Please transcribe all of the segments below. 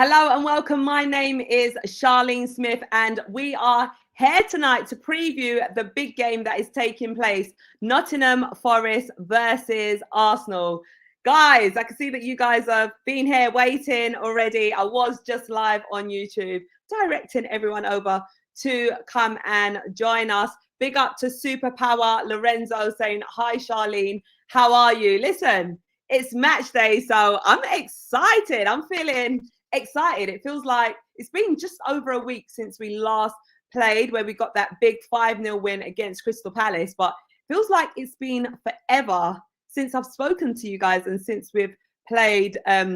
Hello and welcome. My name is Charlene Smith and we are here tonight to preview the big game that is taking place. Nottingham Forest versus Arsenal. Guys, I can see that you guys have been here waiting already. I was just live on YouTube, directing everyone over to come and join us. Big up to Superpower Lorenzo saying, hi Charlene, how are you? Listen, it's match day, so I'm excited. I'm feeling excited. It feels like it's been just over a week since we last played, where we got that big 5-0 win against Crystal Palace, but it feels like it's been forever since I've spoken to you guys and since we've played a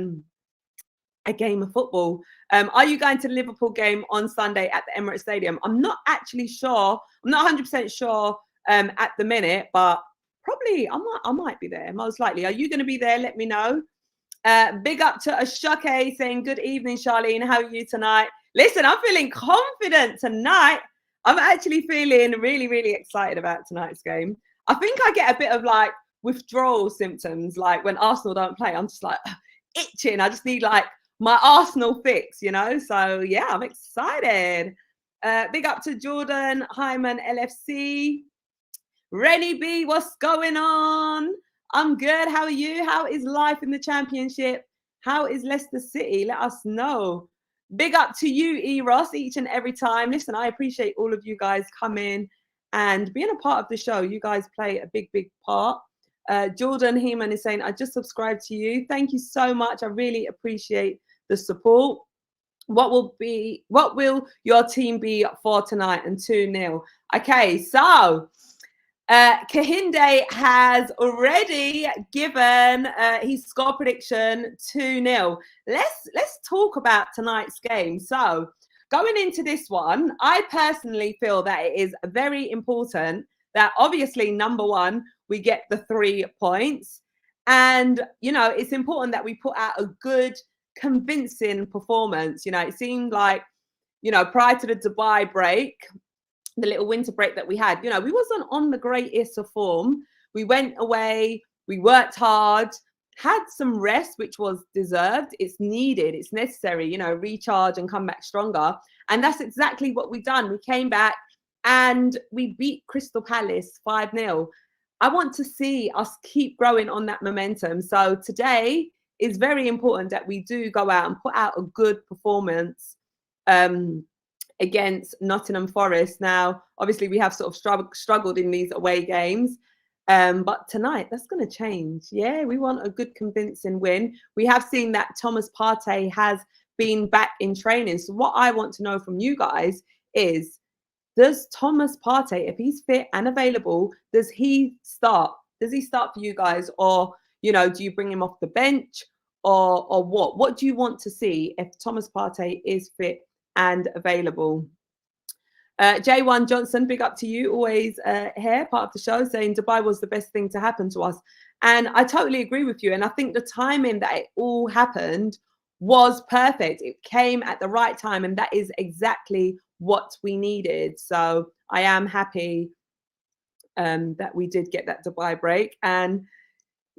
game of football. Are you going to the Liverpool game on Sunday at the Emirates Stadium? I'm not actually sure. I'm not 100% sure at the minute, but probably I might be there, most likely. Are you going to be there? Let me know. Big up to Ashoke saying, good evening, Charlene. How are you tonight? Listen, I'm feeling confident tonight. I'm actually feeling really, really excited about tonight's game. I think I get a bit of like withdrawal symptoms, like when Arsenal don't play. I'm just like itching. I just need like my Arsenal fix, you know? So yeah, I'm excited. Big up to Jordan Hyman LFC. Rennie B, what's going on? I'm good. How are you? How is life in the Championship? How is Leicester City? Let us know. Big up to you, Eros, each and every time. Listen, I appreciate all of you guys coming and being a part of the show. You guys play a big, big part. Jordan Heeman is saying, I just subscribed to you. Thank you so much. I really appreciate the support. What will your team be for tonight? And 2-0. Okay, so Kahinde has already given his score prediction 2-0. Let's talk about tonight's game. So going into this one, I personally feel that it is very important that obviously, number one, we get the 3 points. And, you know, it's important that we put out a good, convincing performance. You know, it seemed like, you know, prior to the Dubai break, the little winter break that we had, you know, we wasn't on the greatest of form. We went away, we worked hard, had some rest, which was deserved. It's needed, it's necessary, you know, recharge and come back stronger. And that's exactly what we've done. We came back and we beat Crystal Palace 5-0. I want to see us keep growing on that momentum. So today is very important that we do go out and put out a good performance against Nottingham Forest. Now, obviously, we have sort of struggled in these away games, but tonight that's going to change. Yeah, we want a good, convincing win. We have seen that Thomas Partey has been back in training. So what I want to know from you guys is, does Thomas Partey, if he's fit and available, does he start? Does he start for you guys? Or, you know, do you bring him off the bench or what? What do you want to see if Thomas Partey is fit and available? J1 Johnson, big up to you, always here, part of the show, saying Dubai was the best thing to happen to us. And I totally agree with you. And I think the timing that it all happened was perfect. It came at the right time, and that is exactly what we needed. So I am happy that we did get that Dubai break. And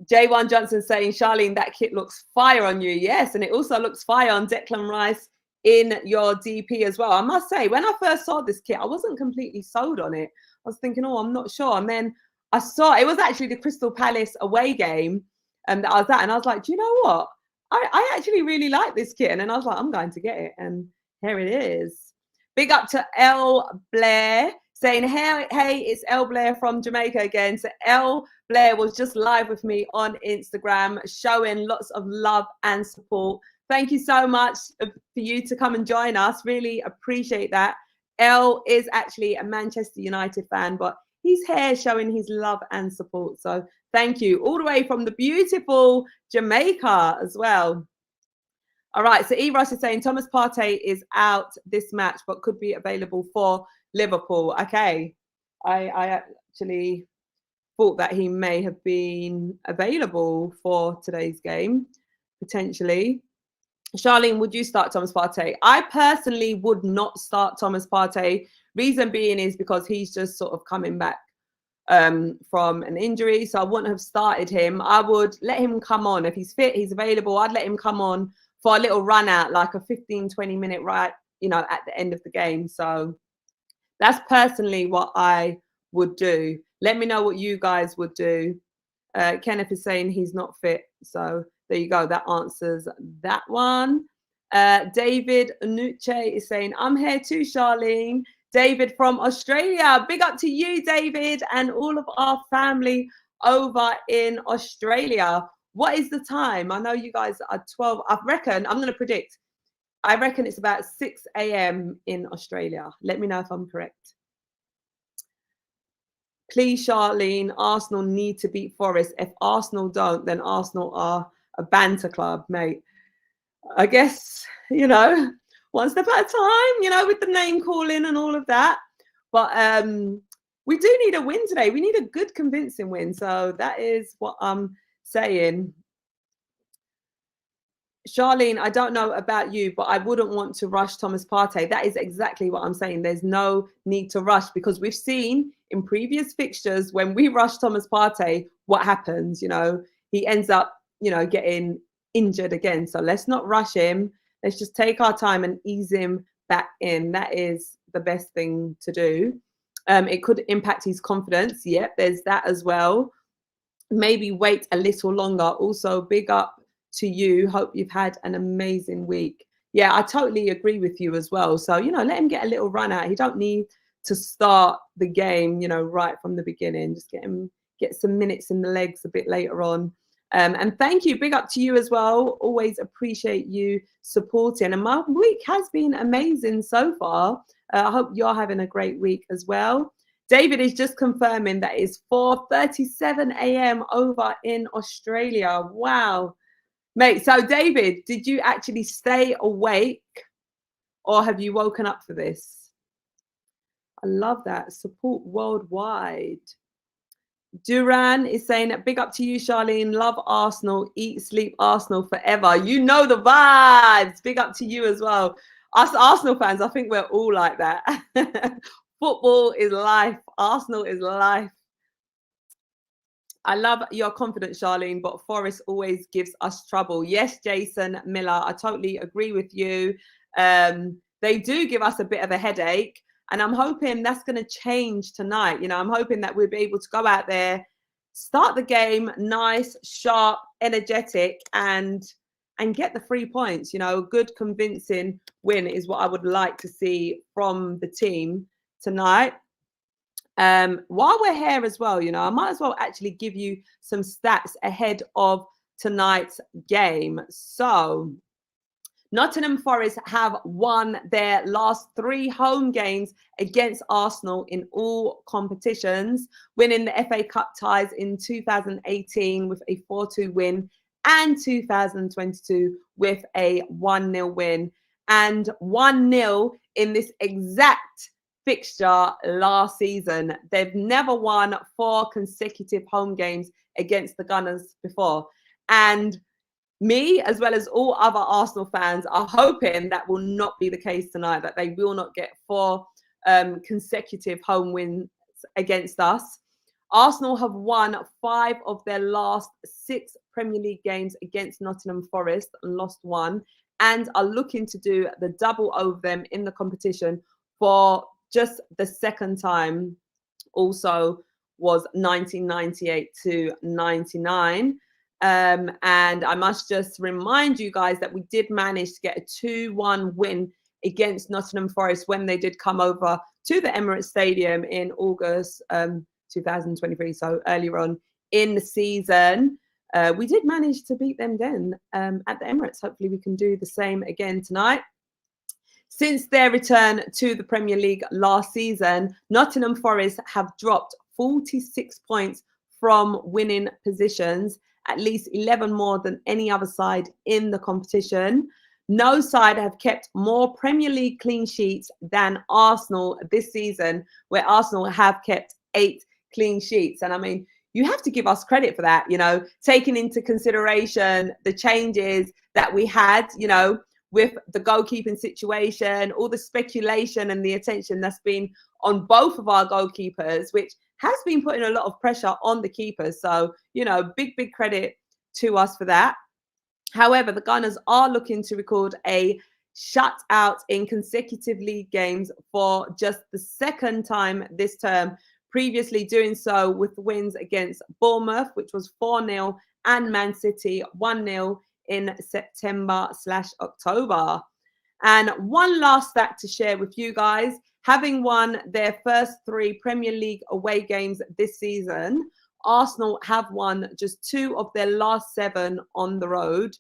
J1 Johnson saying, Charlene, that kit looks fire on you. Yes, and it also looks fire on Declan Rice in your DP as well. I must say, when I first saw this kit, I wasn't completely sold on it. I was thinking, oh, I'm not sure. And then I saw it was actually the Crystal Palace away game that I was at. And I was like, do you know what? I actually really like this kit. And then I was like, I'm going to get it. And here it is. Big up to L Blair saying, hey, it's L Blair from Jamaica again. So L Blair was just live with me on Instagram, showing lots of love and support. Thank you so much for you to come and join us. Really appreciate that. L is actually a Manchester United fan, but he's here showing his love and support. So thank you. All the way from the beautiful Jamaica as well. All right, so Eros is saying Thomas Partey is out this match, but could be available for Liverpool. Okay, I actually thought that he may have been available for today's game, potentially. Charlene, would you start Thomas Partey? I personally would not start Thomas Partey. Reason being is because he's just sort of coming back from an injury. So I wouldn't have started him. I would let him come on. If he's fit, he's available, I'd let him come on for a little run out, like a 15-20 minute ride, you know, at the end of the game. So that's personally what I would do. Let me know what you guys would do. Kenneth is saying he's not fit. So there you go. That answers that one. David Nuche is saying, I'm here too, Charlene. David from Australia. Big up to you, David, and all of our family over in Australia. What is the time? I know you guys are 12. I reckon, I'm going to predict. I reckon it's about 6 a.m. in Australia. Let me know if I'm correct. Please, Charlene, Arsenal need to beat Forest. If Arsenal don't, then Arsenal are a banter club, mate. I guess, you know, one step at a time, you know, with the name calling and all of that. But we do need a win today. We need a good, convincing win. So that is what I'm saying. Charlene, I don't know about you, but I wouldn't want to rush Thomas Partey. That is exactly what I'm saying. There's no need to rush, because we've seen in previous fixtures when we rush Thomas Partey, what happens, you know, he ends up, you know, getting injured again. So let's not rush him. Let's just take our time and ease him back in. That is the best thing to do. It could impact his confidence. Yep, there's that as well. Maybe wait a little longer. Also, big up to you. Hope you've had an amazing week. Yeah, I totally agree with you as well. So, you know, let him get a little run out. He don't need to start the game, you know, right from the beginning. Just get some minutes in the legs a bit later on. And thank you. Big up to you as well. Always appreciate you supporting. And my week has been amazing so far. I hope you're having a great week as well. David is just confirming that it's 4:37 a.m. over in Australia. Wow. Mate, so David, did you actually stay awake or have you woken up for this? I love that. Support worldwide. Duran is saying that big up to you, Charlene. Love Arsenal. Eat, sleep, Arsenal forever. You know the vibes. Big up to you as well. Us Arsenal fans, I think we're all like that. Football is life. Arsenal is life. I love your confidence, Charlene, but Forest always gives us trouble. Yes, Jason Miller, I totally agree with you. They do give us a bit of a headache, and I'm hoping that's going to change tonight. You know, I'm hoping that we'll be able to go out there, start the game nice, sharp, energetic, and get the 3 points. You know, a good, convincing win is what I would like to see from the team tonight. While we're here as well, you know, I might as well actually give you some stats ahead of tonight's game. So Nottingham Forest have won their last 3 home games against Arsenal in all competitions, winning the FA Cup ties in 2018 with a 4-2 win and 2022 with a 1-0 win, and 1-0 in this exact fixture last season. They've never won 4 consecutive home games against the Gunners before. And me, as well as all other Arsenal fans, are hoping that will not be the case tonight, that they will not get 4 consecutive home wins against us. Arsenal have won 5 of their last 6 Premier League games against Nottingham Forest and lost 1, and are looking to do the double over them in the competition for just the second time. Also was 1998 to 99. And I must just remind you guys that we did manage to get a 2-1 win against Nottingham Forest when they did come over to the Emirates Stadium in August 2023, so earlier on in the season. We did manage to beat them then at the Emirates. Hopefully we can do the same again tonight. Since their return to the Premier League last season, Nottingham Forest have dropped 46 points from winning positions, at least 11 more than any other side in the competition. No side have kept more Premier League clean sheets than Arsenal this season, where Arsenal have kept 8 clean sheets. And I mean, you have to give us credit for that, you know, taking into consideration the changes that we had, you know, with the goalkeeping situation, all the speculation and the attention that's been on both of our goalkeepers, which has been putting a lot of pressure on the keepers. So, you know, big credit to us for that. However, the Gunners are looking to record a shutout in consecutive league games for just the second time this term, previously doing so with wins against Bournemouth, which was 4-0, and Man City 1-0 in September/October. And one last fact to share with you guys, having won their first 3 Premier League away games this season, Arsenal have won just 2 of their last 7 on the road,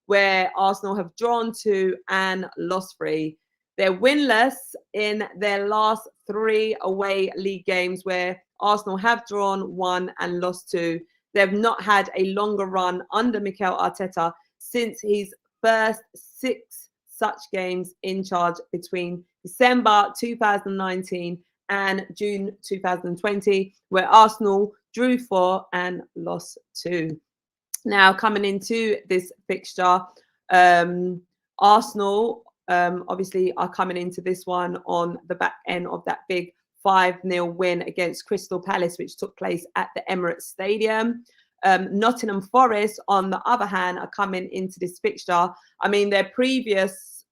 where Arsenal have drawn 2 and lost 3. They're winless in their last 3 away league games, where Arsenal have drawn 1 and lost 2. They've not had a longer run under Mikel Arteta since his first 6 such games in charge between December 2019 and June 2020, where Arsenal drew 4 and lost 2. Now, coming into this fixture, Arsenal obviously are coming into this one on the back end of that big 5-0 win against Crystal Palace, which took place at the Emirates Stadium. Nottingham Forest, on the other hand, are coming into this fixture. I mean, their previous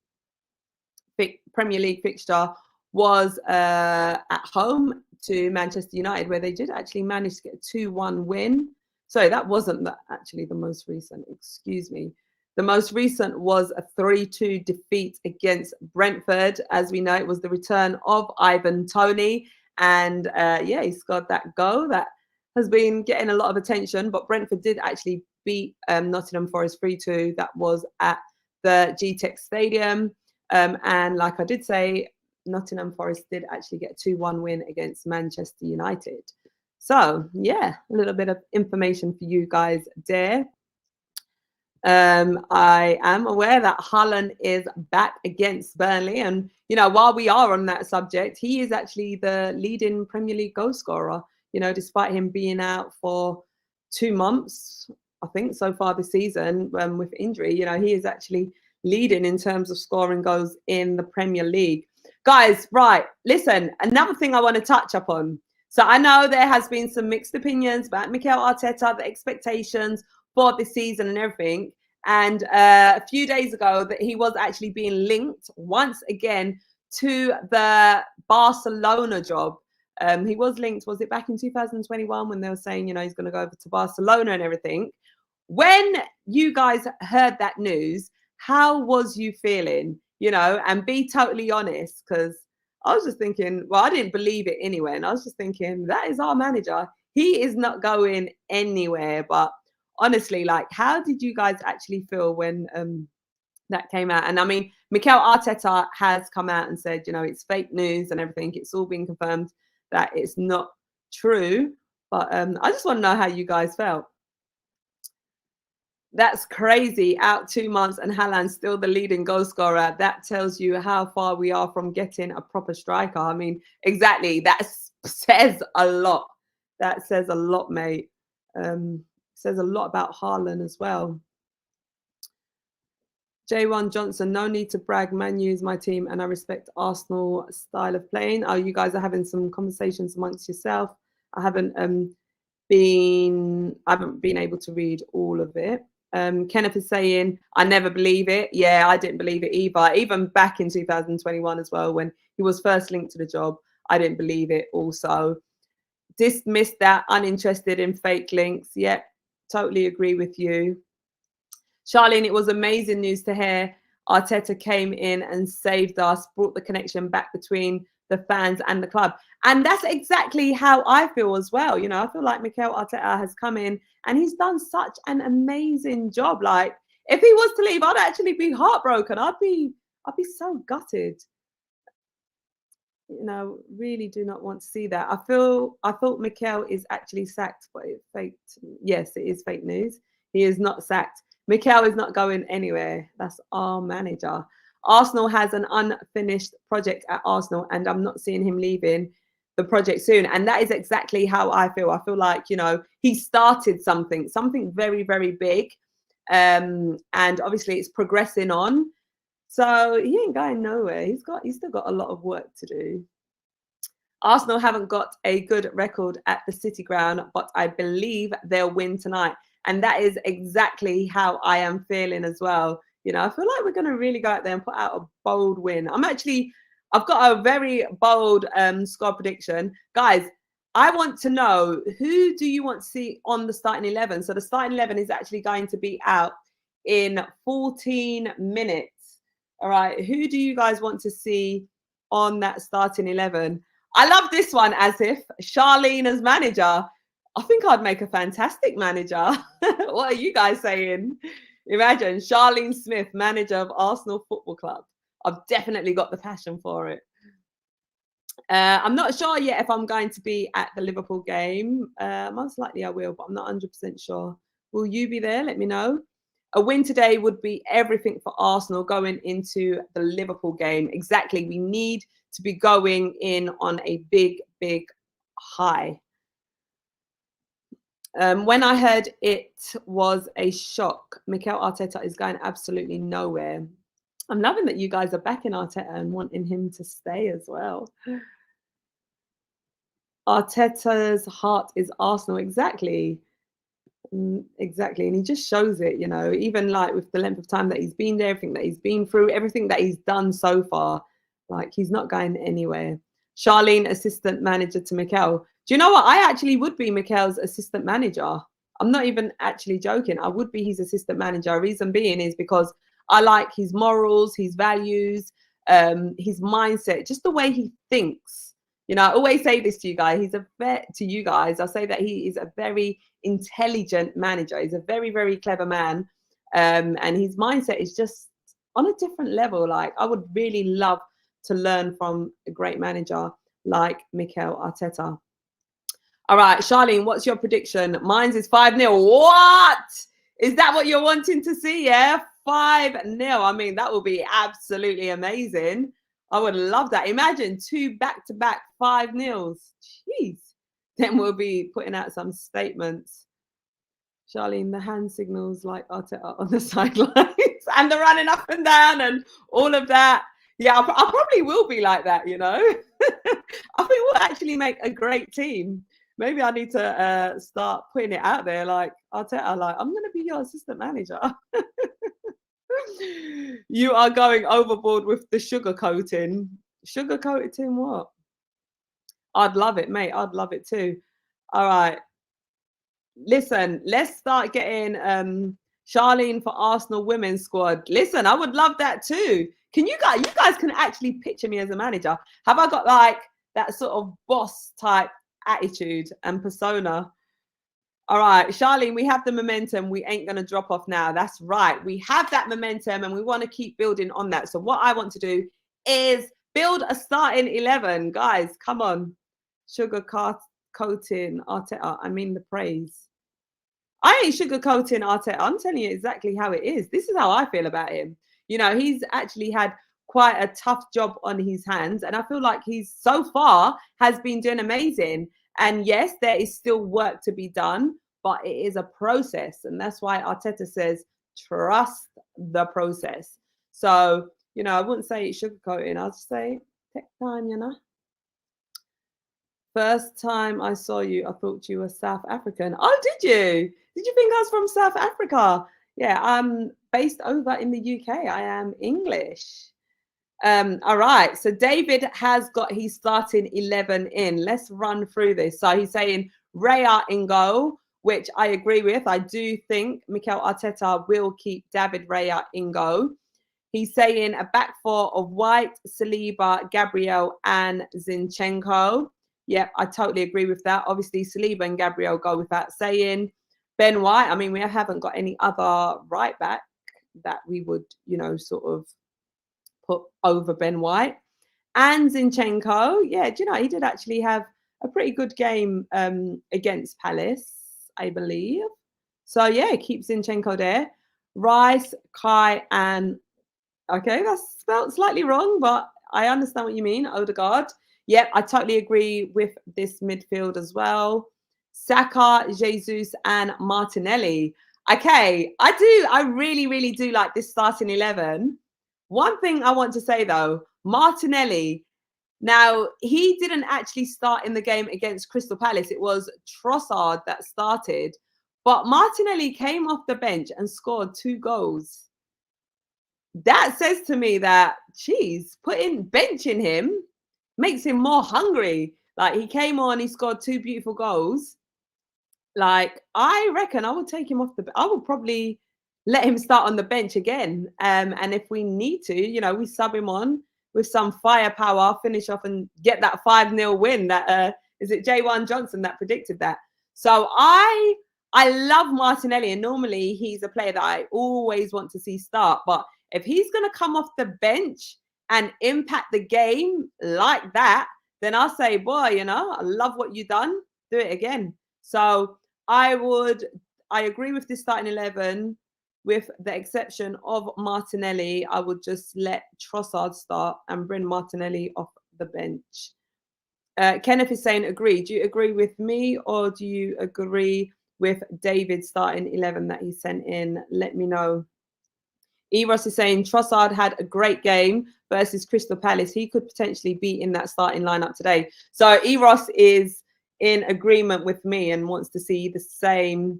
Premier League fixture was at home to Manchester United, where they did actually manage to get a 2-1 win. Sorry, that wasn't actually the most recent. Excuse me. The most recent was a 3-2 defeat against Brentford. As we know, it was the return of Ivan Toney. And yeah, he scored that goal that has been getting a lot of attention. But Brentford did actually beat Nottingham Forest 3-2. That was at the GTEC Stadium. And like I did say, Nottingham Forest did actually get a 2-1 win against Manchester United. So, yeah, a little bit of information for you guys there. I am aware that Haaland is back against Burnley. And, you know, while we are on that subject, he is actually the leading Premier League goal scorer, you know, despite him being out for 2 months, I think, so far this season with injury. You know, he is actually leading in terms of scoring goals in the Premier League. Guys, right, listen, another thing I want to touch upon. So I know there has been some mixed opinions about Mikel Arteta, the expectations for this season and everything. And a few days ago that he was actually being linked once again to the Barcelona job. He was linked, was it back in 2021 when they were saying, you know, he's going to go over to Barcelona and everything. When you guys heard that news, how was you feeling? You know, and be totally honest, because I was just thinking, well, I didn't believe it anyway. And I was just thinking, that is our manager. He is not going anywhere. But honestly, like, how did you guys actually feel when that came out? And I mean, Mikel Arteta has come out and said, you know, it's fake news and everything. It's all been confirmed that it's not true. But I just want to know how you guys felt. That's crazy. Out 2 months and Haaland's still the leading goal scorer. That tells you how far we are from getting a proper striker. I mean, exactly. That says a lot. That says a lot, mate. Says a lot about Haaland as well. J1 Johnson, no need to brag. Man U is my team and I respect Arsenal style of playing. Oh, you guys are having some conversations amongst yourself. I haven't been able to read all of it. Kenneth is saying, I never believe it. Yeah, I didn't believe it either. Even back in 2021 as well, when he was first linked to the job, I didn't believe it also. Dismissed that, uninterested in fake links. Yeah, totally agree with you. Charlene, it was amazing news to hear Arteta came in and saved us, brought the connection back between the fans and the club. And that's exactly how I feel as well. You know, I feel like Mikel Arteta has come in and he's done such an amazing job. Like, if he was to leave, I'd actually be heartbroken. I'd be so gutted. You know, really do not want to see that. I thought Mikel is actually sacked, but it's fake. Yes, it is fake news. He is not sacked. Mikel is not going anywhere. That's our manager. Arsenal has an unfinished project at Arsenal, and I'm not seeing him leaving the project soon. And that is exactly how I feel. I feel like, you know, he started something very, very big. And obviously it's progressing on. So he ain't going nowhere. He's still got a lot of work to do. Arsenal haven't got a good record at the City ground, but I believe they'll win tonight. And that is exactly how I am feeling as well. You know, I feel like we're going to really go out there and put out a bold win. I've got a very bold score prediction. Guys, I want to know, who do you want to see on the starting 11? So the starting 11 is actually going to be out in 14 minutes. All right. Who do you guys want to see on that starting 11? I love this one, as if Charlene as manager. I think I'd make a fantastic manager. What are you guys saying? Imagine Charlene Smith, manager of Arsenal Football Club. I've definitely got the passion for it. I'm not sure yet if I'm going to be at the Liverpool game. Most likely I will, but I'm not 100% sure. Will you be there? Let me know. A win today would be everything for Arsenal going into the Liverpool game. Exactly. We need to be going in on a big, big high. When I heard it was a shock, Mikel Arteta is going absolutely nowhere. I'm loving that you guys are backing Arteta and wanting him to stay as well. Arteta's heart is Arsenal. Exactly. Exactly. And he just shows it, you know, even like with the length of time that he's been there, everything that he's been through, everything that he's done so far, like he's not going anywhere. Charlene, assistant manager to Mikel. Do you know what? I actually would be Mikel's assistant manager. I'm not even actually joking. I would be his assistant manager. Reason being is because I like his morals, his values, his mindset, just the way he thinks. You know, I always say this to you guys. I say that he is a very intelligent manager. He's a very, very clever man. And his mindset is just on a different level. Like, I would really love to learn from a great manager like Mikel Arteta. All right, Charlene, what's your prediction? Mine's is 5-0. What? Is that what you're wanting to see? Yeah, 5-0. I mean, that will be absolutely amazing. I would love that. Imagine 2 back-to-back 5-0s. Jeez. Then we'll be putting out some statements. Charlene, the hand signals like Arteta on the sidelines and the running up and down and all of that. Yeah, I probably will be like that, you know. I think we'll actually make a great team. Maybe I need to start putting it out there, like Arteta, like, I'm going to be your assistant manager. You are going overboard with the sugar coating. Sugar coating what? I'd love it, mate. I'd love it too. All right. Listen, let's start getting Charlene for Arsenal women's squad. Listen, I would love that too. You guys can actually picture me as a manager. Have I got like that sort of boss type attitude and persona? All right, Charlene, we have the momentum. We ain't going to drop off now. That's right. We have that momentum and we want to keep building on that. So what I want to do is build a starting 11. Guys, come on. Sugar coating Arteta. I mean the praise. I ain't sugar coating Arteta. I'm telling you exactly how it is. This is how I feel about him. You know, he's actually had quite a tough job on his hands. And I feel like he's so far has been doing amazing. And yes, there is still work to be done, but it is a process. And that's why Arteta says, trust the process. So, you know, I wouldn't say sugarcoating. I'll just say, take time, you know. First time I saw you, I thought you were South African. Oh, did you? Did you think I was from South Africa? Yeah, I'm based over in the UK. I am English. All right, so David has got his starting 11 in. Let's run through this. So he's saying Raya in goal, which I agree with. I do think Mikel Arteta will keep David Raya in goal. He's saying a back four of White, Saliba, Gabriel, and Zinchenko. Yep, I totally agree with that. Obviously, Saliba and Gabriel go without saying. Ben White, I mean, we haven't got any other right back that we would, you know, sort of put over Ben White. And Zinchenko, yeah, do you know, he did actually have a pretty good game against Palace, I believe. So, yeah, keep Zinchenko there. Rice, Kai, and, okay, that's spelled slightly wrong, but I understand what you mean, Odegaard. Yep, I totally agree with this midfield as well. Saka, Jesus, and Martinelli. Okay, I really, really do like this starting 11. One thing I want to say, though, Martinelli, now, he didn't actually start in the game against Crystal Palace. It was Trossard that started. But Martinelli came off the bench and scored 2 goals. That says to me that, geez, benching him makes him more hungry. Like, he came on, he scored 2 beautiful goals. Like, I reckon I would take him off I would probably let him start on the bench again. And if we need to, we sub him on with some firepower, finish off and get that 5-0 win. That is it J1 Johnson that predicted that. So I love Martinelli, and normally he's a player that I always want to see start. But if he's going to come off the bench and impact the game like that, then I'll say, boy, I love what you've done. Do it again. So I agree with this starting 11, with the exception of Martinelli. I would just let Trossard start and bring Martinelli off the bench. Kenneth is saying agree. Do you agree with me, or do you agree with David starting 11 that he sent in? Let me know. Eros is saying Trossard had a great game versus Crystal Palace. He could potentially be in that starting lineup today. So Eros is in agreement with me and wants to see the same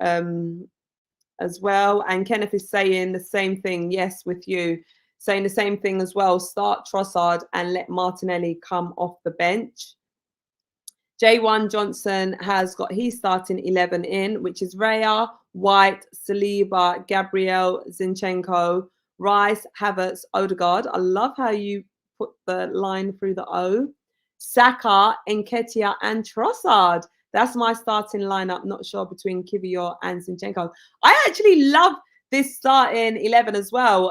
as well. And Kenneth is saying the same thing. Yes, with you. Saying the same thing as well. Start Trossard and let Martinelli come off the bench. J1 Johnson has got his starting 11 in, which is Raya, White, Saliba, Gabriel, Zinchenko, Rice, Havertz, Odegaard. I love how you put the line through the O. Saka, Nketiah, and Trossard. That's my starting lineup. Not sure between Kivior and Zinchenko. I actually love this starting 11 as well.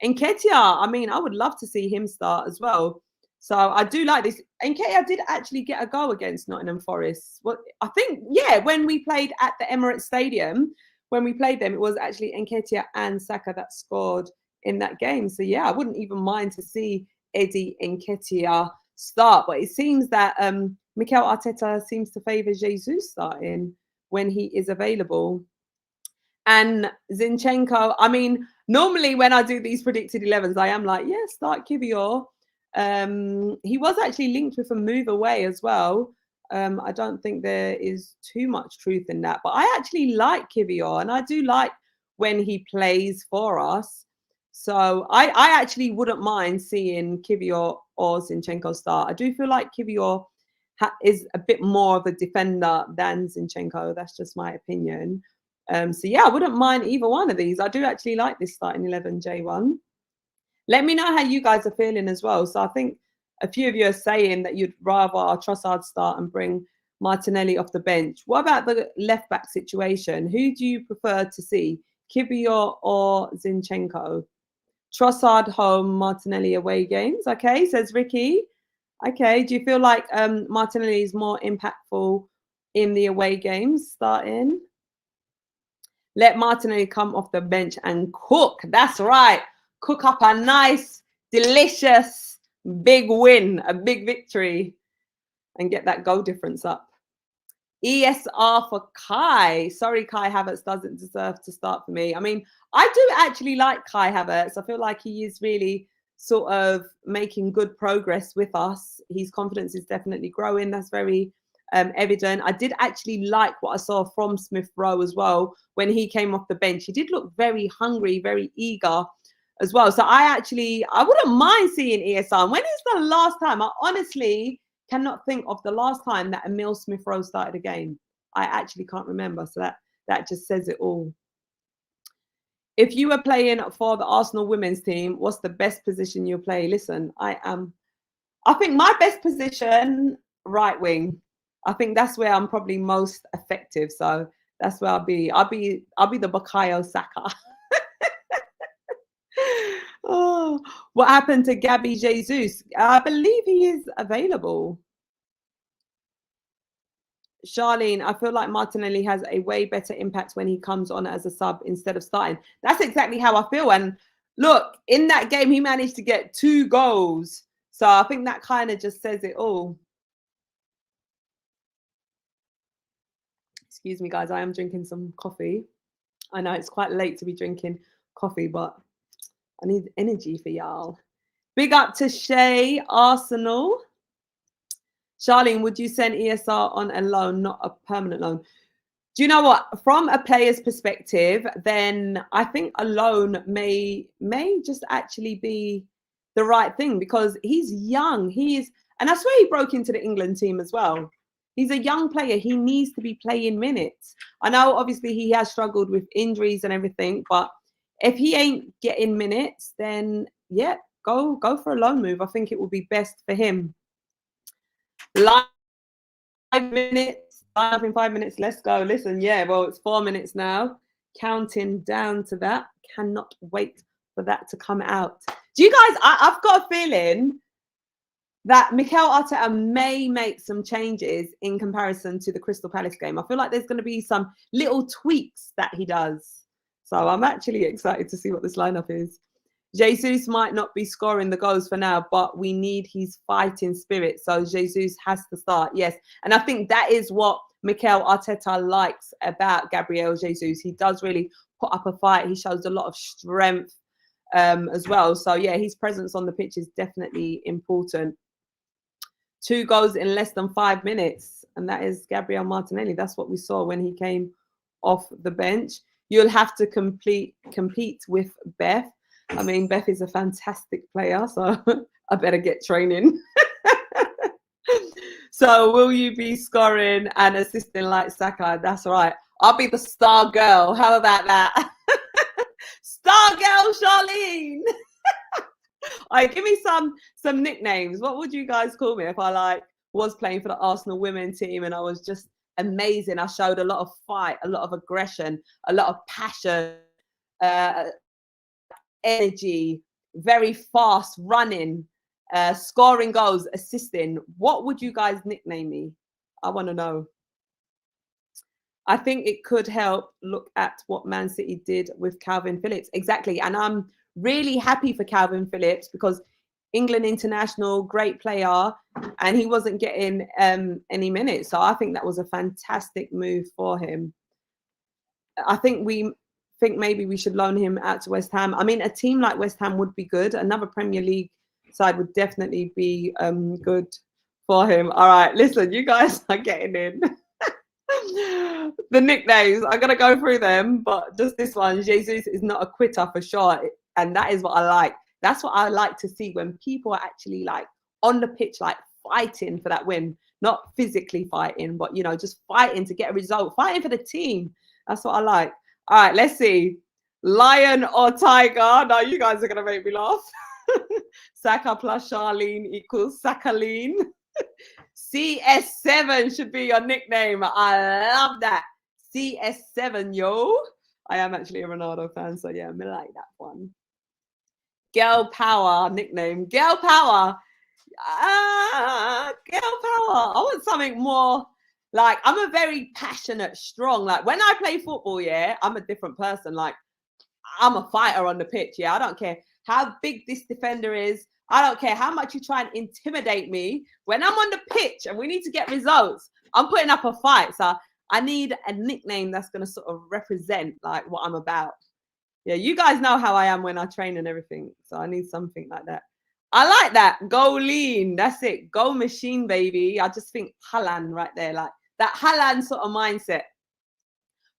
Nketiah, I would love to see him start as well. So I do like this. Nketiah did actually get a goal against Nottingham Forest. I think, when we played at the Emirates Stadium, when we played them, it was actually Nketiah and Saka that scored in that game. So I wouldn't even mind to see Eddie Nketiah start. But it seems that Mikel Arteta seems to favour Jesus starting when he is available. And Zinchenko, normally when I do these predicted 11s, I am like, start Kivior. He was actually linked with a move away as well. I don't think there is too much truth in that, but I actually like Kivior, and I do like when he plays for us. So I actually wouldn't mind seeing Kivior or Zinchenko start. I do feel like Kivior is a bit more of a defender than Zinchenko. That's just my opinion. So I wouldn't mind either one of these. I do actually like this starting 11, J1. Let me know how you guys are feeling as well. So I think a few of you are saying that you'd rather Trossard start and bring Martinelli off the bench. What about the left back situation? Who do you prefer to see, Kivior or Zinchenko? Trossard home, Martinelli away games. Okay, says Ricky. Okay, do you feel like Martinelli is more impactful in the away games starting? Let Martinelli come off the bench and cook. That's right. Cook up a nice, delicious, big win, a big victory, and get that goal difference up. ESR for Kai. Sorry, Kai Havertz doesn't deserve to start for me. I do actually like Kai Havertz. I feel like he is really sort of making good progress with us. His confidence is definitely growing. That's very evident. I did actually like what I saw from Smith Rowe as well when he came off the bench. He did look very hungry, very eager as well. So I wouldn't mind seeing ESR. When is the last time? I honestly cannot think of the last time that Emil Smith Rowe started a game. I actually can't remember. So that just says it all. If you were playing for the Arsenal women's team, what's the best position you play? Listen, I think my best position, right wing. I think that's where I'm probably most effective. So that's where I'll be. I'll be the Bukayo Saka. Oh, what happened to Gabby Jesus? I believe he is available. Charlene, I feel like Martinelli has a way better impact when he comes on as a sub instead of starting. That's exactly how I feel. And look, in that game, he managed to get 2 goals. So I think that kind of just says it all. Excuse me, guys. I am drinking some coffee. I know it's quite late to be drinking coffee, but I need energy for y'all. Big up to Shay, Arsenal. Charlene, would you send ESR on a loan, not a permanent loan? Do you know what? From a player's perspective, then I think a loan may just actually be the right thing, because he's young. He is, and I swear he broke into the England team as well. He's a young player. He needs to be playing minutes. I know obviously he has struggled with injuries and everything, but if he ain't getting minutes, then yeah, go for a loan move. I think it will be best for him. Live 5 minutes. Live in 5 minutes. Let's go. Listen, yeah, well, it's 4 minutes now. Counting down to that. Cannot wait for that to come out. Do you guys, I've got a feeling that Mikel Arteta may make some changes in comparison to the Crystal Palace game. I feel like there's going to be some little tweaks that he does. So I'm actually excited to see what this lineup is. Jesus might not be scoring the goals for now, but we need his fighting spirit. So Jesus has to start. Yes. And I think that is what Mikel Arteta likes about Gabriel Jesus. He does really put up a fight. He shows a lot of strength as well. So, yeah, his presence on the pitch is definitely important. 2 goals in less than 5 minutes. And that is Gabriel Martinelli. That's what we saw when he came off the bench. You'll have to compete with Beth. I mean, Beth is a fantastic player, so I better get training. So will you be scoring and assisting like Saka? That's right. I'll be the star girl. How about that? Star girl Charlene. All right, give me some nicknames. What would you guys call me if I was playing for the Arsenal women team and I was just amazing? I showed a lot of fight, a lot of aggression, a lot of passion, energy, very fast running, scoring goals, assisting. What would you guys nickname me? I want to know. I think it could help. Look at what Man City did with Calvin Phillips. Exactly. And I'm really happy for Calvin Phillips, because England international, great player, and he wasn't getting any minutes. So I think that was a fantastic move for him. I think maybe we should loan him out to West Ham. I mean, a team like West Ham would be good. Another Premier League side would definitely be good for him. All right, listen, you guys are getting in. The nicknames, I'm going to go through them, but just this one, Jesus is not a quitter for sure. And that is what I like. That's what I like to see, when people are actually on the pitch, fighting for that win, not physically fighting, but, just fighting to get a result, fighting for the team. That's what I like. All right, let's see. Lion or tiger? No, you guys are going to make me laugh. Saka plus Charlene equals Sakaline. CS7 should be your nickname. I love that. CS7, yo. I am actually a Ronaldo fan, so yeah, I like that one. Girl Power nickname. Girl Power. Girl Power. I want something more I'm a very passionate, strong. When I play football, yeah, I'm a different person. I'm a fighter on the pitch. Yeah, I don't care how big this defender is. I don't care how much you try and intimidate me. When I'm on the pitch and we need to get results, I'm putting up a fight. So I need a nickname that's going to sort of represent what I'm about. Yeah, you guys know how I am when I train and everything. So I need something like that. I like that. Go lean. That's it. Go machine, baby. I just think Haaland right there. That Haaland sort of mindset.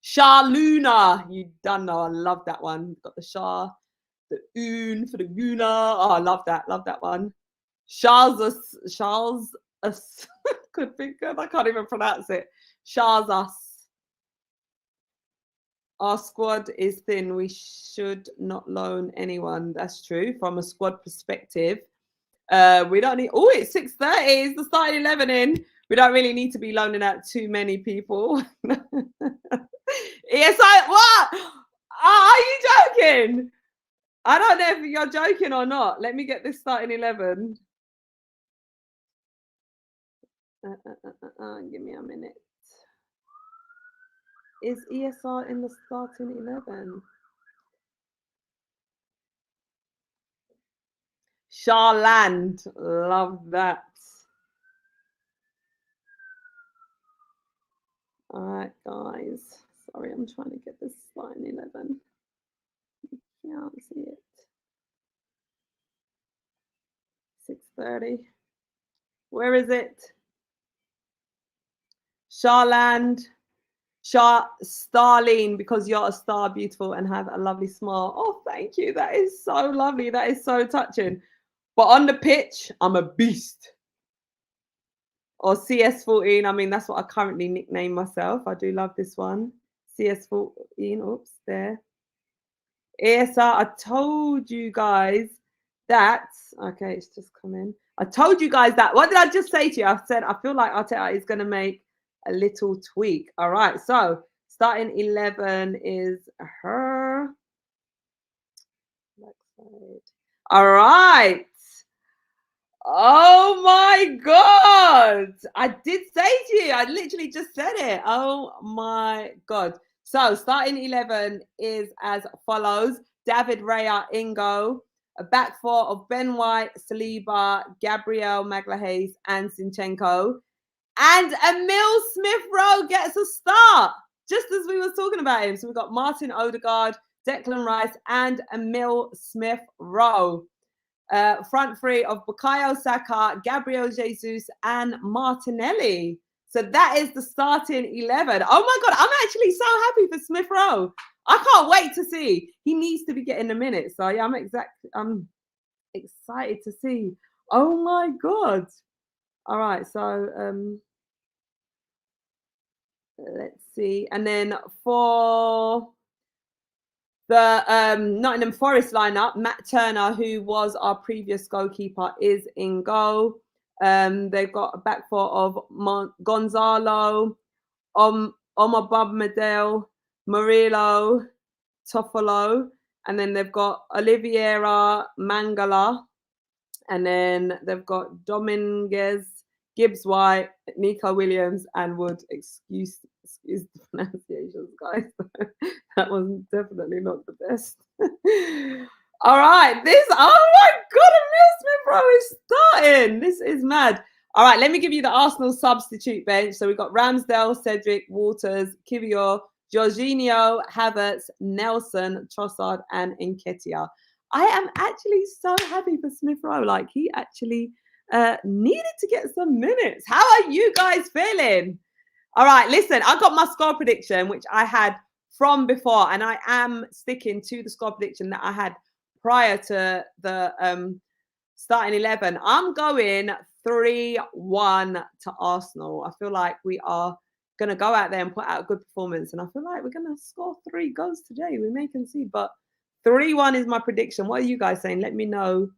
Charluna. You done know. I love that one. Got the Char. The Oon for the Guna. Oh, I love that. Love that one. Charles could be good. I can't even pronounce it. Charles us. Our squad is thin. We should not loan anyone. That's true. From a squad perspective, we don't need. Oh, it's 6:30. It's the starting 11 in. We don't really need to be loaning out too many people. Yes, what? Are you joking? I don't know if you're joking or not. Let me get this starting 11. Give me a minute. Is ESR in the starting 11? Charland. Love that. All right, guys. Sorry, I'm trying to get this starting 11. Can't see it. 6:30. Where is it? Charland. Starling, because you're a star, beautiful, and have a lovely smile. Oh, thank you. That is so lovely. That is so touching. But on the pitch, I'm a beast. Or CS14. I mean, that's what I currently nickname myself. I do love this one. CS14. Oops, there. ASR, I told you guys that. Okay, it's just come in. I told you guys that. What did I just say to you? I said I feel like Arteta is going to make a little tweak. All right, so starting 11 is her. All right. Oh my God. I did say to you, I literally just said it. Oh my God. So starting 11 is as follows. David Raya, Ingo, a back four of Ben White, Saliba, Gabriel Magalhaes, and Zinchenko. And Emil Smith-Rowe gets a start, just as we were talking about him. So we've got Martin Odegaard, Declan Rice, and Emil Smith-Rowe. Front three of Bukayo Saka, Gabriel Jesus, and Martinelli. So that is the starting 11. Oh my God, I'm actually so happy for Smith Rowe. I can't wait to see. He needs to be getting the minutes. So yeah, I'm excited to see. Oh my God. All right, so let's see. And then for the Nottingham Forest lineup, Matt Turner, who was our previous goalkeeper, is in goal. They've got a back four of Gonzalo, Omabamedel, Murillo, Toffolo, and then they've got Oliveira, Mangala, and then they've got Dominguez, Gibbs White, Nico Williams, and Wood. Excuse the pronunciations, guys. That was definitely not the best. All right, oh my God, Emil Smith-Rowe is starting. This is mad. All right, let me give you the Arsenal substitute bench. So we've got Ramsdale, Cedric, Waters, Kivior, Jorginho, Havertz, Nelson, Trossard, and Nketiah. I am actually so happy for Smith-Rowe. Like, he actually needed to get some minutes. How are you guys feeling? All right, listen, I got my score prediction, which I had from before, and I am sticking to the score prediction that I had prior to the starting 11. I'm going 3-1 to Arsenal. I feel like we are going to go out there and put out a good performance, and I feel like we're going to score 3 goals today. We may concede, but 3-1 is my prediction. What are you guys saying? Let me know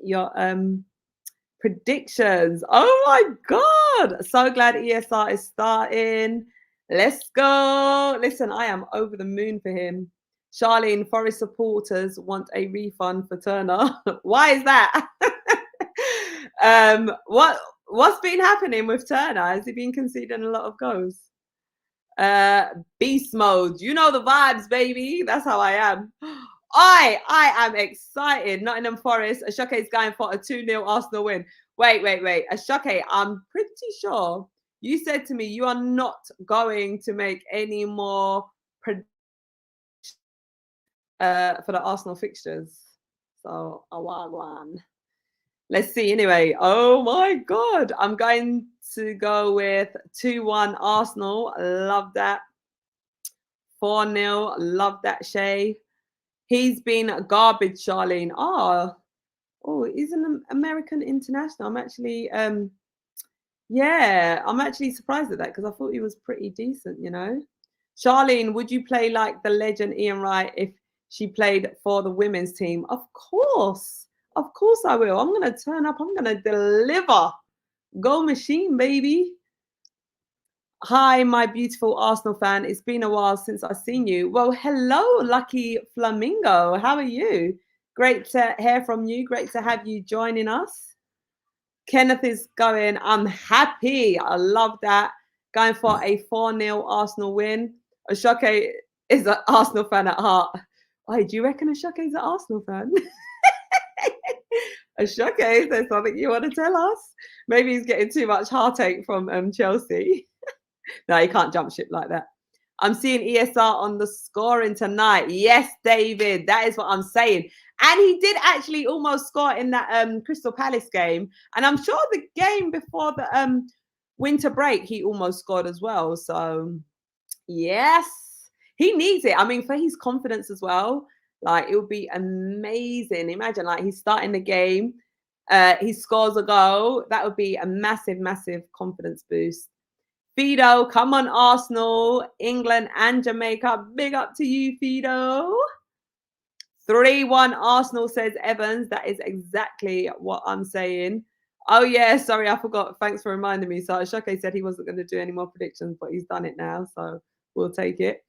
your predictions. Oh my God. So glad ESR is starting. Let's go. Listen, I am over the moon for him. Charlene, Forest supporters want a refund for Turner. Why is that? What's been happening with Turner? Has he been conceding a lot of goals? Beast mode. You know the vibes, baby. That's how I am. I am excited. Nottingham Forest. Ashoke is going for a 2-0 Arsenal win. Wait. Ashoke, I'm pretty sure you said to me you are not going to make any more predictions for the Arsenal fixtures. So, one. Let's see. Anyway, oh my God. I'm going to go with 2-1 Arsenal. Love that. 4-0. Love that, Shay. He's been garbage, Charlene. Oh, he's an American international. I'm actually, I'm actually surprised at that because I thought he was pretty decent, you know. Charlene, would you play like the legend Ian Wright if she played for the women's team? Of course I will. I'm going to turn up. I'm going to deliver. Go machine, baby. Hi, my beautiful Arsenal fan. It's been a while since I've seen you. Well, hello, Lucky Flamingo. How are you? Great to hear from you. Great to have you joining us. Kenneth is going, I'm happy. I love that. Going for a 4-0 Arsenal win. Ashoke is an Arsenal fan at heart. Oh, do you reckon Ashoke is an Arsenal fan? Ashoke, is there something you want to tell us? Maybe he's getting too much heartache from Chelsea. No, you can't jump ship like that. I'm seeing ESR on the scoring tonight. Yes, David, that is what I'm saying. And he did actually almost score in that Crystal Palace game. And I'm sure the game before the winter break, he almost scored as well. So Yes, he needs it. I mean, for his confidence as well. Like, it would be amazing. Imagine, like, he's starting the game, he scores a goal. That would be a massive, massive confidence boost. Fido, come on, Arsenal, England, and Jamaica. Big up to you, Fido. 3-1 Arsenal, says Evans. That is exactly what I'm saying. Oh, yeah, sorry, I forgot. Thanks for reminding me. So Shoke said he wasn't going to do any more predictions, but he's done it now, so we'll take it.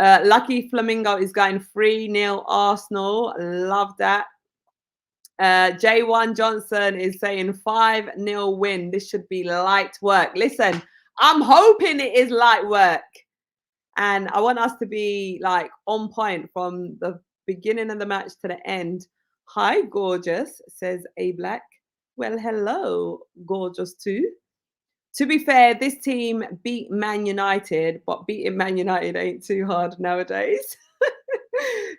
Lucky Flamingo is going 3-0 Arsenal. Love that. J1 Johnson is saying 5-0 win. This should be light work. Listen, I'm hoping it is light work. And I want us to be like on point from the beginning of the match to the end. Hi, gorgeous, says A Black. Well, hello, gorgeous too. To be fair, this team beat Man United, but beating Man United ain't too hard nowadays.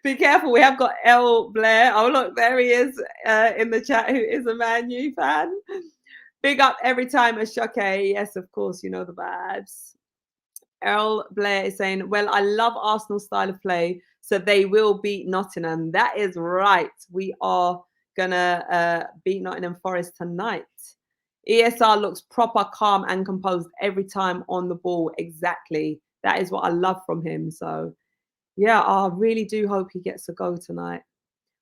Be careful, we have got L Blair. Oh, look, there he is in the chat, who is a Man U fan. Big up every time a Shoke. Yes, of course, you know the vibes. Earl Blair is saying, well, I love Arsenal's style of play, so they will beat Nottingham. That is right. We are going to beat Nottingham Forest tonight. ESR looks proper, calm, and composed every time on the ball. Exactly. That is what I love from him. So, yeah, I really do hope he gets a go tonight.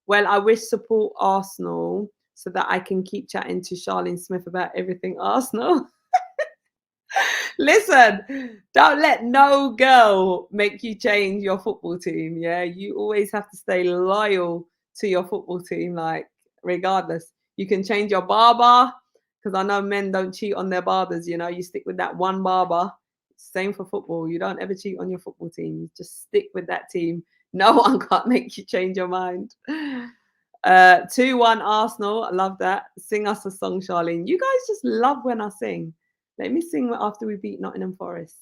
Well, I wish support Arsenal so that I can keep chatting to Charlene Smith about everything Arsenal. Listen, don't let no girl make you change your football team. Yeah, you always have to stay loyal to your football team, like, regardless. You can change your barber, because I know men don't cheat on their barbers. You know, you stick with that one barber. Same for football. You don't ever cheat on your football team. You just stick with that team. No one can't make you change your mind. 2-1 Arsenal. I love that. Sing us a song, Charlene. You guys just love when I sing. Let me sing after we beat Nottingham Forest.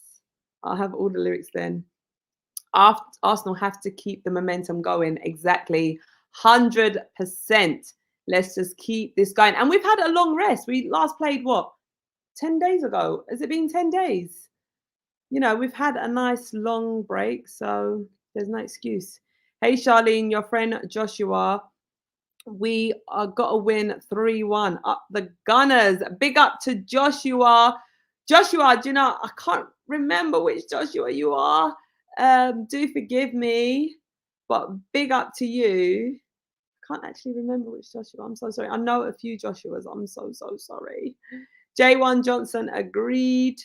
I'll have all the lyrics then. After Arsenal have to keep the momentum going. Exactly. 100%. Let's just keep this going. And we've had a long rest. We last played, what, 10 days ago? Has it been 10 days? You know, we've had a nice long break, so there's no excuse. Hey, Charlene, your friend Joshua. We are got to win 3-1. Up the Gunners. Big up to Joshua. Joshua, do you know, I can't remember which Joshua you are. Do forgive me, but big up to you. I can't actually remember which Joshua. I'm so sorry. I know a few Joshuas. I'm so sorry. J1 Johnson agreed.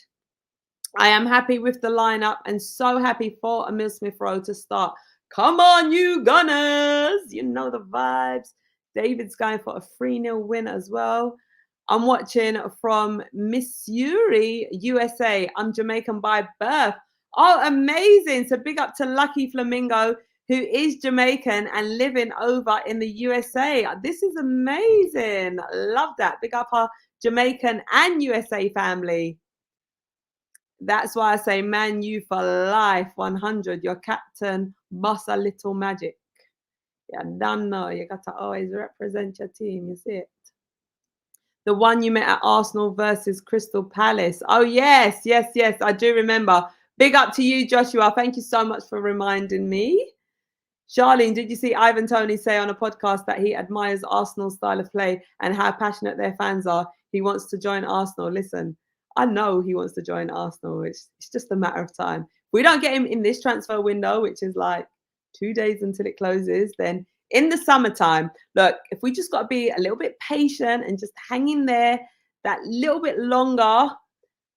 I am happy with the lineup and so happy for Emil Smith Rowe to start. Come on, you Gunners. You know the vibes. David's going for a 3-0 win as well. I'm watching from Missouri, USA. I'm Jamaican by birth. Oh, amazing. So big up to Lucky Flamingo, who is Jamaican and living over in the USA. This is amazing. Love that. Big up our Jamaican and USA family. That's why I say Man U for life, 100. Your captain, boss a little magic. Yeah, don't know. You got to always represent your team. You see it. The one you met at Arsenal versus Crystal Palace. Oh, yes. I do remember. Big up to you, Joshua. Thank you so much for reminding me. Charlene, did you see Ivan Toney say on a podcast that he admires Arsenal's style of play and how passionate their fans are? He wants to join Arsenal. Listen, I know he wants to join Arsenal. It's just a matter of time. If we don't get him in this transfer window, which is like 2 days until it closes, then in the summertime, look, if we just got to be a little bit patient and just hang in there that little bit longer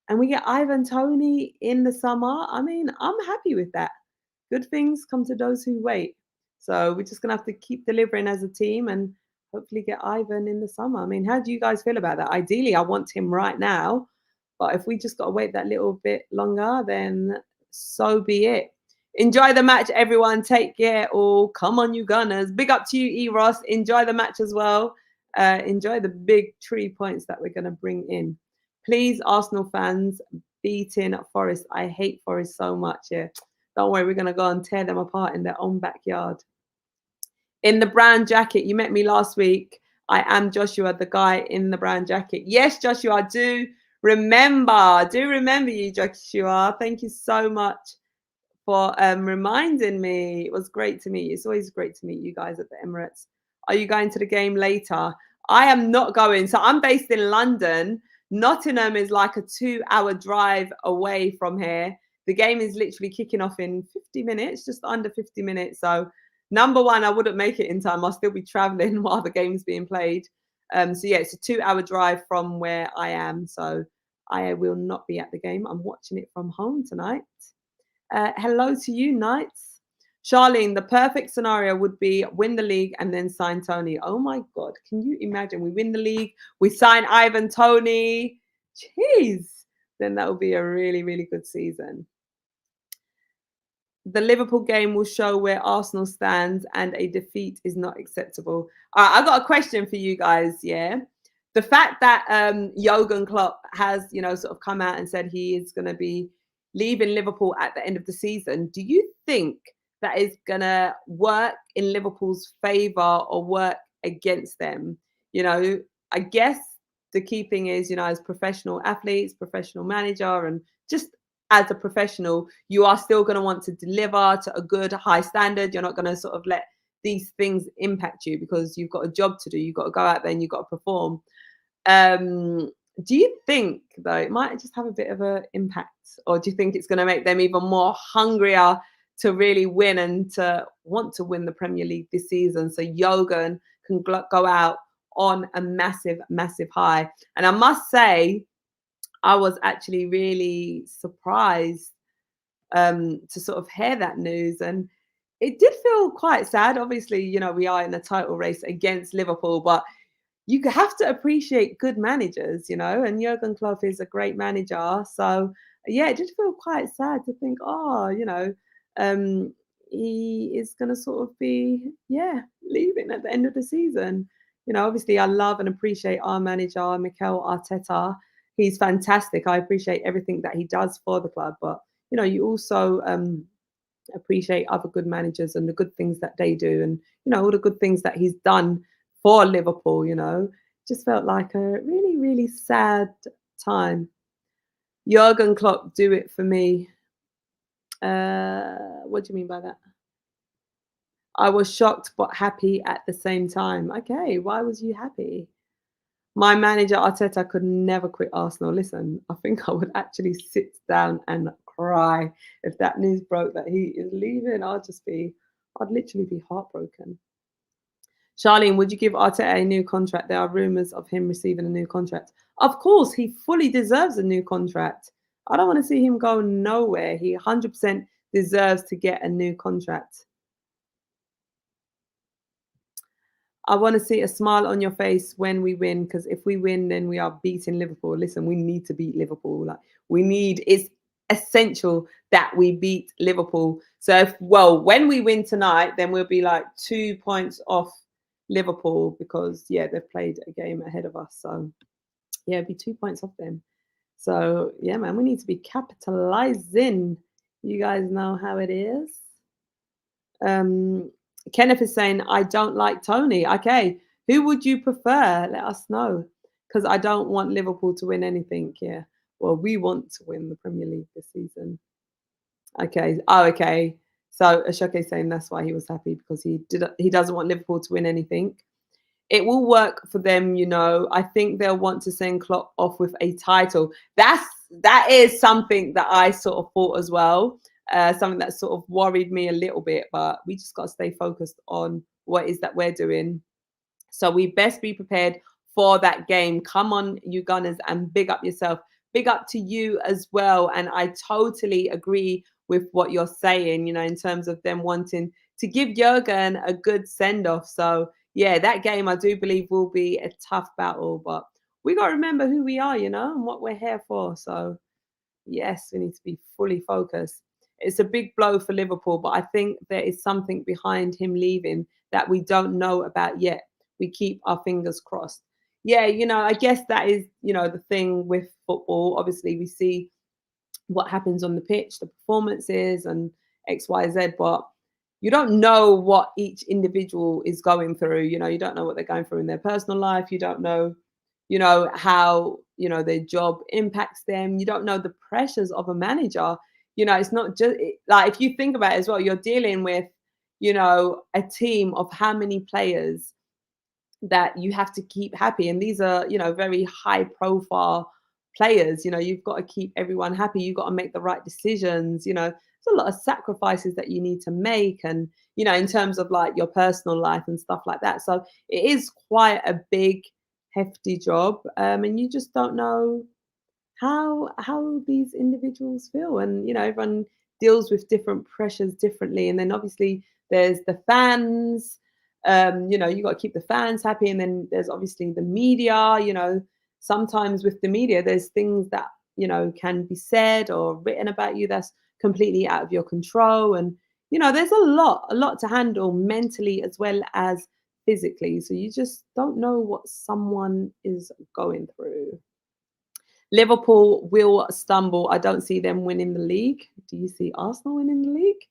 and we get Ivan Toney in the summer, I mean, I'm happy with that. Good things come to those who wait. So we're just going to have to keep delivering as a team and hopefully get Ivan in the summer. I mean, how do you guys feel about that? Ideally, I want him right now. But if we just got to wait that little bit longer, then so be it. Enjoy the match, everyone. Take care. All come on, you Gunners. Big up to you, E-Ross. Enjoy the match as well. Enjoy the big 3 points that we're going to bring in. Please, Arsenal fans, beating Forest. I hate Forest so much. Yeah, don't worry. We're going to go and tear them apart in their own backyard. In the brown jacket, you met me last week. I am Joshua, the guy in the brown jacket. Yes, Joshua, I do remember you, Joshua. Thank you so much for reminding me. It was great to meet you. It's always great to meet you guys at the Emirates. Are you going to the game later? I am not going. So I'm based in London. Nottingham is like a 2-hour drive away from here. The game is literally kicking off in 50 minutes, just under 50 minutes. So number one, I wouldn't make it in time. I'll still be traveling while the game's being played. So yeah, it's a 2-hour drive from where I am. So I will not be at the game. I'm watching it from home tonight. Hello to you, Knights. Charlene, the perfect scenario would be win the league and then sign Tony. Oh my God, can you imagine? We win the league, we sign Ivan Tony. Jeez, then that would be a really, really good season. The Liverpool game will show where Arsenal stands, and a defeat is not acceptable. I got a question for you guys. Yeah, the fact that Jurgen Klopp has, sort of come out and said he is going to be leaving Liverpool at the end of the season. Do you think that is going to work in Liverpool's favour or work against them? I guess the key thing is, as professional athletes, professional manager, and just as a professional, you are still going to want to deliver to a good high standard. You're not going to sort of let these things impact you because you've got a job to do. You've got to go out there and you've got to perform. Do you think, though, it might just have a bit of an impact? Or do you think it's going to make them even more hungrier to really win and to want to win the Premier League this season so Jurgen can go out on a massive, massive high? And I must say, I was actually really surprised to sort of hear that news. And it did feel quite sad. Obviously, we are in a title race against Liverpool, but you have to appreciate good managers, and Jurgen Klopp is a great manager. So, yeah, it did feel quite sad to think, he is going to sort of be, leaving at the end of the season. Obviously, I love and appreciate our manager, Mikel Arteta. He's fantastic. I appreciate everything that he does for the club, but you also appreciate other good managers and the good things that they do, and all the good things that he's done for Liverpool. Just felt like a really, really sad time. Jurgen Klopp, do it for me. What do you mean by that? I was shocked but happy at the same time. Okay, why was you happy? My manager, Arteta, could never quit Arsenal. Listen, I think I would actually sit down and cry if that news broke that he is leaving. I'd literally be heartbroken. Charlene, would you give Arteta a new contract? There are rumours of him receiving a new contract. Of course, he fully deserves a new contract. I don't want to see him go nowhere. He 100% deserves to get a new contract. I want to see a smile on your face when we win, because if we win, then we are beating Liverpool. Listen, we need to beat Liverpool. It's essential that we beat Liverpool. So, when we win tonight, then we'll be like 2 points off Liverpool because, they've played a game ahead of us. So, it'll be 2 points off them. So, man, we need to be capitalizing. You guys know how it is. Kenneth is saying, I don't like Tony. Okay, who would you prefer? Let us know, because I don't want Liverpool to win anything. Yeah, well, we want to win the Premier League this season. Okay. Oh, okay. So Ashoke is saying that's why he was happy, because he doesn't want Liverpool to win anything. It will work for them, I think they'll want to send Klopp off with a title. That is something that I sort of thought as well. Something that sort of worried me a little bit, but we just got to stay focused on what it is that we're doing. So we best be prepared for that game. Come on, you Gunners, and big up yourself. Big up to you as well. And I totally agree with what you're saying, in terms of them wanting to give Jurgen a good send-off. So, that game I do believe will be a tough battle, but we got to remember who we are, and what we're here for. So, yes, we need to be fully focused. It's a big blow for Liverpool, but I think there is something behind him leaving that we don't know about yet. We keep our fingers crossed. Yeah, I guess that is, the thing with football. Obviously, we see what happens on the pitch, the performances and X, Y, Z, but you don't know what each individual is going through. You don't know what they're going through in their personal life. You don't know, how, their job impacts them. You don't know the pressures of a manager. You know, it's not just like, if you think about it as well, you're dealing with, you know, a team of how many players that you have to keep happy. And these are, you know, very high profile players. You know, you've got to keep everyone happy. You've got to make the right decisions. You know, there's a lot of sacrifices that you need to make. And, you know, in terms of like your personal life and stuff like that. So it is quite a big, hefty job. And you just don't know how these individuals feel. And, you know, everyone deals with different pressures differently. And then obviously there's the fans. You know, you got to keep the fans happy. And then there's obviously the media. You know, sometimes with the media there's things that, you know, can be said or written about you that's completely out of your control. And, you know, there's a lot to handle mentally as well as physically. So you just don't know what someone is going through. Liverpool will stumble. I don't see them winning the league. Do you see Arsenal winning the league?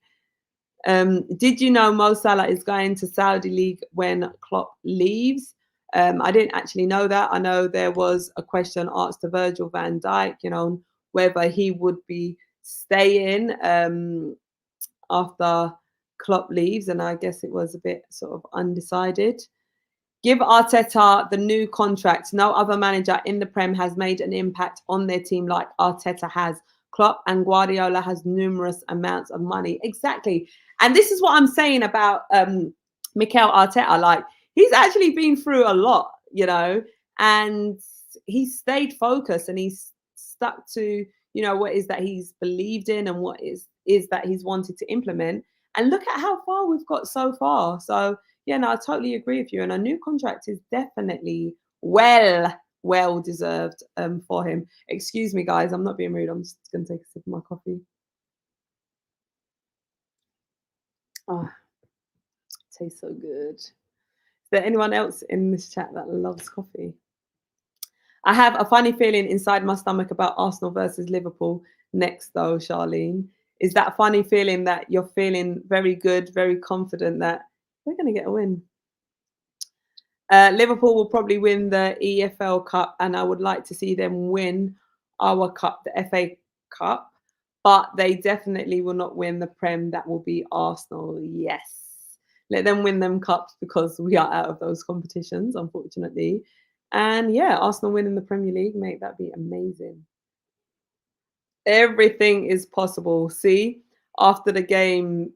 Did you know Mo Salah is going to Saudi League when Klopp leaves? I didn't actually know that. I know there was a question asked to Virgil van Dijk, you know, whether he would be staying after Klopp leaves, and I guess it was a bit sort of undecided. Give Arteta the new contract. No other manager in the Prem has made an impact on their team like Arteta has. Klopp and Guardiola has numerous amounts of money. Exactly. And this is what I'm saying about Mikel Arteta. Like, he's actually been through a lot, you know, and he's stayed focused and he's stuck to, you know, what is that he's believed in and what is that he's wanted to implement. And look at how far we've got so far. So, yeah, no, I totally agree with you. And a new contract is definitely well deserved for him. Excuse me, guys. I'm not being rude. I'm just going to take a sip of my coffee. Oh, tastes so good. Is there anyone else in this chat that loves coffee? I have a funny feeling inside my stomach about Arsenal versus Liverpool next, though, Charlene. Is that funny feeling that you're feeling very good, very confident that we're going to get a win? Liverpool will probably win the EFL Cup, and I would like to see them win our cup, the FA Cup, but they definitely will not win the Prem. That will be Arsenal. Yes. Let them win them cups because we are out of those competitions, unfortunately. And yeah, Arsenal winning the Premier League, mate, that'd be amazing. Everything is possible. See, after the game,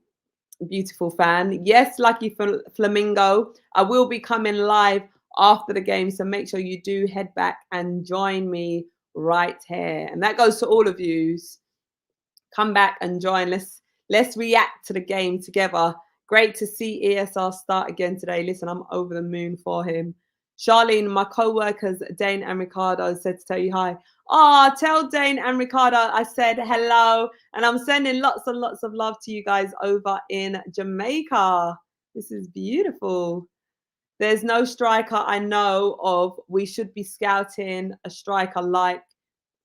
beautiful fan. Yes, Lucky Flamingo. I will be coming live after the game, so make sure you do head back and join me right here. And that goes to all of you. Come back and join. Let's react to the game together. Great to see ESR start again today. Listen, I'm over the moon for him. Charlene, my co-workers Dane and Ricardo said to tell you hi. Oh, tell Dane and Ricardo I said hello. And I'm sending lots and lots of love to you guys over in Jamaica. This is beautiful. There's no striker I know of. We should be scouting a striker like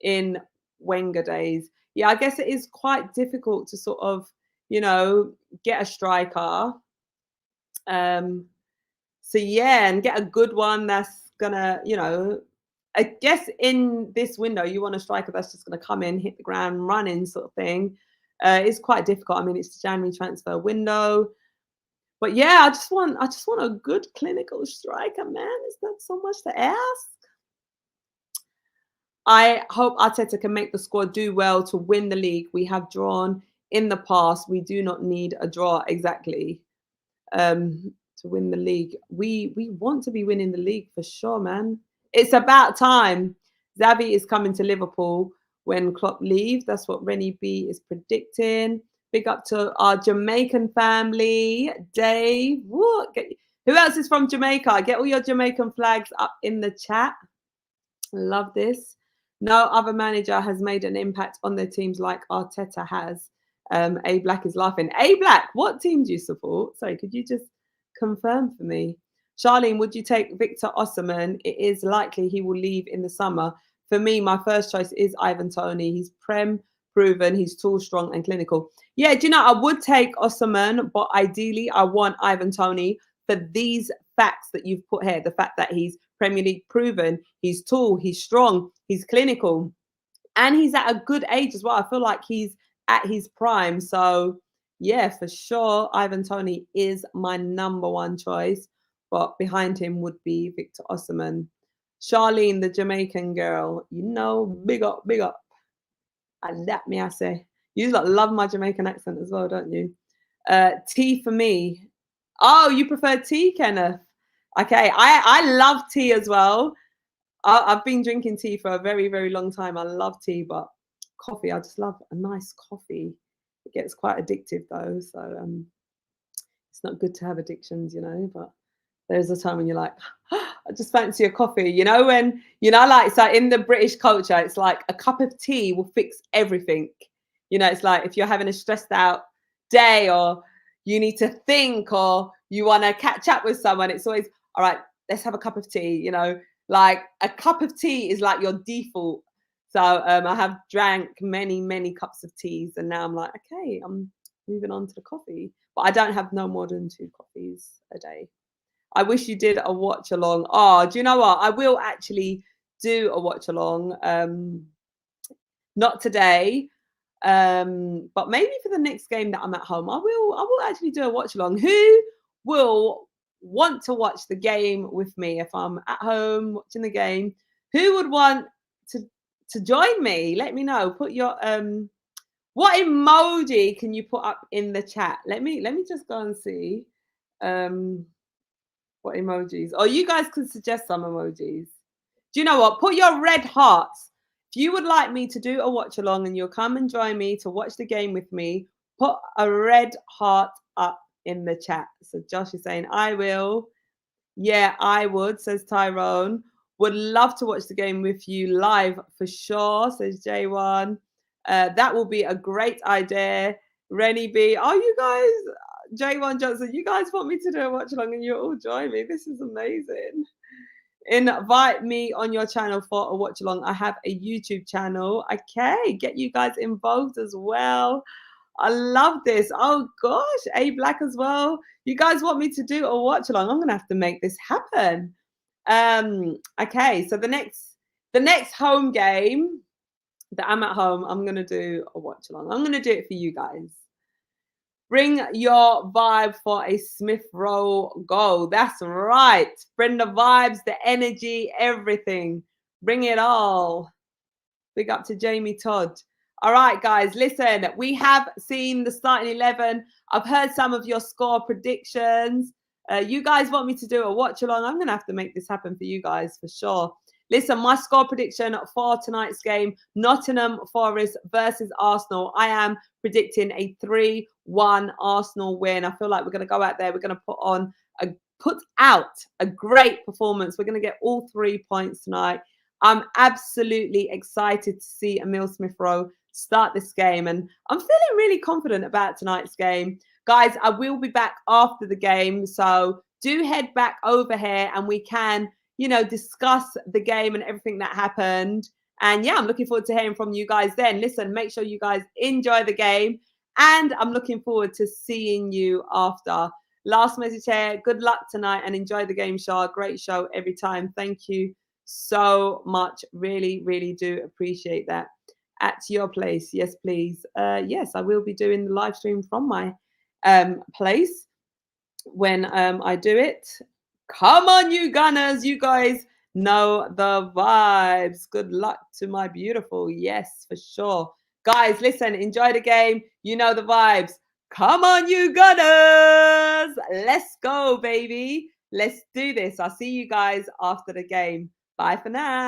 in Wenger days. Yeah, I guess it is quite difficult to sort of, you know, get a striker. So yeah, and get a good one that's gonna, you know, I guess in this window you want a striker that's just gonna come in, hit the ground running sort of thing. It's quite difficult. I mean, it's the January transfer window. But yeah, I just want a good clinical striker, man. Is that so much to ask? I hope Arteta can make the squad do well to win the league. We have drawn in the past. We do not need a draw exactly to win the league. We want to be winning the league for sure, man. It's about time. Xavi is coming to Liverpool when Klopp leaves. That's what Rennie B is predicting. Big up to our Jamaican family. Dave. What? Who else is from Jamaica? Get all your Jamaican flags up in the chat. Love this. No other manager has made an impact on their teams like Arteta has. A Black is laughing. A Black, what team do you support? Sorry, could you just confirm for me? Charlene, would you take Victor Osimhen? It is likely he will leave in the summer. For me, my first choice is Ivan Toney. He's Prem proven, he's tall, strong, and clinical. Yeah, do you know, I would take Osimhen, but ideally I want Ivan Toney for these facts that you've put here. The fact that he's Premier League proven, he's tall, he's strong, he's clinical, and he's at a good age as well. I feel like he's at his prime. So yeah, for sure, Ivan Toney is my number one choice. But behind him would be Victor Osimhen. Charlene, the Jamaican girl, big up, big up. And that me, I say. You lot love my Jamaican accent as well, don't you? Tea for me. Oh, you prefer tea, Kenneth? Okay, I love tea as well. I've been drinking tea for a very, very long time. I love tea, but coffee, I just love a nice coffee. It gets quite addictive though, so it's not good to have addictions, but there's a time when you're like, I just fancy a coffee, when, like, so in the British culture, it's like a cup of tea will fix everything. It's like if you're having a stressed out day or you need to think or you want to catch up with someone, it's always, all right, let's have a cup of tea, like a cup of tea is like your default. So I have drank many, many cups of teas and now I'm like, okay, I'm moving on to the coffee. But I don't have no more than 2 coffees a day. I wish you did a watch along. Oh, do you know what? I will actually do a watch along. Not today, but maybe for the next game that I'm at home, I will actually do a watch along. Who will want to watch the game with me if I'm at home watching the game? Who would want to join me? Let me know. Put your what emoji can you put up in the chat? Let me just go and see. What emojis? Or you guys can suggest some emojis. Do you know what? Put your red hearts. If you would like me to do a watch along and you'll come and join me to watch the game with me, put a red heart up in the chat. So Josh is saying, I will. Yeah, I would, says Tyrone. Would love to watch the game with you live for sure, says J1. That will be a great idea. Rennie B. Oh, you guys, J1 Johnson, you guys want me to do a watch along and you all join me. This is amazing. Invite me on your channel for a watch along. I have a YouTube channel. Okay, get you guys involved as well. I love this. Oh gosh, A Black as well. You guys want me to do a watch along? I'm gonna have to make this happen. Okay, so the next home game that I'm at home, I'm gonna do a watch along. I'm gonna do it for you guys. Bring your vibe for a Smith Rowe goal. That's right. Bring the vibes, the energy, everything. Bring it all. Big up to Jamie Todd. All right, guys, listen, we have seen the starting 11. I've heard some of your score predictions. You guys want me to do a watch along? I'm going to have to make this happen for you guys for sure. Listen, my score prediction for tonight's game, Nottingham Forest versus Arsenal. I am predicting a 3-1 Arsenal win. I feel like we're going to go out there. We're going to put out a great performance. We're going to get all 3 points tonight. I'm absolutely excited to see Emile Smith Rowe start this game. And I'm feeling really confident about tonight's game. Guys, I will be back after the game. So do head back over here and we can, discuss the game and everything that happened. And yeah, I'm looking forward to hearing from you guys then. Listen, make sure you guys enjoy the game. And I'm looking forward to seeing you after. Last message here. Good luck tonight and enjoy the game, Shah. Great show every time. Thank you so much. Really, really do appreciate that. At your place, yes, please. Yes, I will be doing the live stream from my place when I do it. Come on, you Gunners. You guys know the vibes. Good luck to my beautiful. Yes, for sure. Guys, listen, enjoy the game. You know the vibes. Come on, you Gunners. Let's go, baby. Let's do this. I'll see you guys after the game. Bye for now.